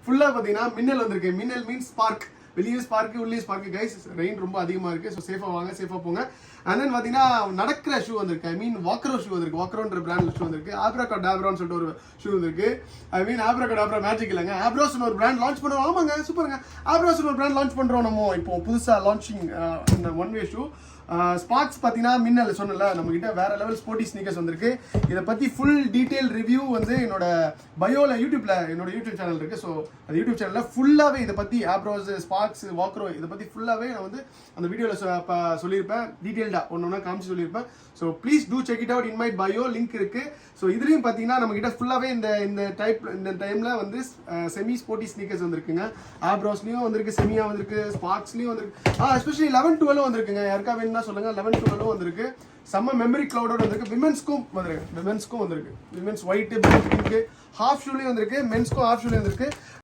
ஃபுல்லாக பார்த்தீங்கன்னா மின்னல் வந்திருக்கு. மின்னல் மீன்ஸ் ஸ்பார்க், வெளியே ஸ்பார்க்கு உள்ளே ஸ்பார்க்கு கைஸ். ரெயின் ரொம்ப அதிகமாக இருக்குது. ஸோ சேஃபாக வாங்க, சேஃபாக போங்க. அண்ட் தென் பார்த்தீங்கன்னா நடக்கிற ஷூ வந்திருக்கு. ஐ மீன் வாக்கரோ ஷூ வந்திருக்கு. வாக்கரோன்ற பிராண்ட் ஷூ வந்திருக்கு. ஆப்ராகாடாப்ரான்னு சொல்லிட்டு ஒரு ஷூ வந்திருக்கு. ஐ மீன் ஆப்ராகாடாப்ரா மேஜிக் இல்லைங்க, ஆப்ராஸ்னு ஒரு பிராண்ட் லான்ச் பண்ணுறோம். ஆமாங்க, சூப்பருங்க. ஆப்ராஸ்னு ஒரு பிராண்ட் லான்ச் பண்ணுறோம் நம்ம இப்போ புதுசாக லான்ச்சிங் இந்த ஒன் வே ஷூ. ஸ்பார்க்ஸ் பார்த்தீங்கன்னா மின்னல் சொன்னல, நம்மகிட்ட வேற லெவல் ஸ்போர்ட்டி ஸ்னீக்கர்ஸ் வந்திருக்கு. இதை பற்றி ஃபுல் டீட்டெயில் ரிவ்யூ வந்து என்னோட பயோவில் என்னோட யூடியூப் சேனல் இருக்குது. ஸோ அந்த யூடியூப் சேனலில் ஃபுல்லாகவே இதை பற்றி ஆப்ரோஸ், ஸ்பார்க்ஸ், வாக்ரோ இதை பற்றி ஃபுல்லாகவே நான் வந்து அந்த வீடியோவில் சொல்லியிருப்பேன். டீட்டெயில்டாக ஒன்று ஒன்றா காமிச்சு சொல்லியிருப்பேன். So please do check it out. In my bio link இருக்குது. ஸோ இதுலேயும் பார்த்தீங்கன்னா நம்மகிட்ட ஃபுல்லாகவே இந்த டைமில் வந்து செமி ஸ்போர்ட்டி ஸ்னீக்கர்ஸ் வந்திருக்குங்க. ஆப்ரோஸ்லேயும் வந்திருக்கு, செமியாக வந்திருக்கு, ஸ்பார்க்ஸ்லேயும் வந்திருக்கு. எஸ்பெஷலி 11-12 வந்திருக்குங்க. யாருக்கா வேணும்னா சொல்லுங்க. 11-12 வந்திருக்கு. செம்ம மெமரி கிளவுடோட வந்திருக்கு. விமென்ஸ்க்கும் வந்திருக்கு. விமென்ஸ் ஒயிட், பிங்க், ஹாஃப் ஷூலையும் வந்திருக்கு. மென்ஸ்க்கும் ஹாஃப் ஷூலையும் வந்திருக்கு.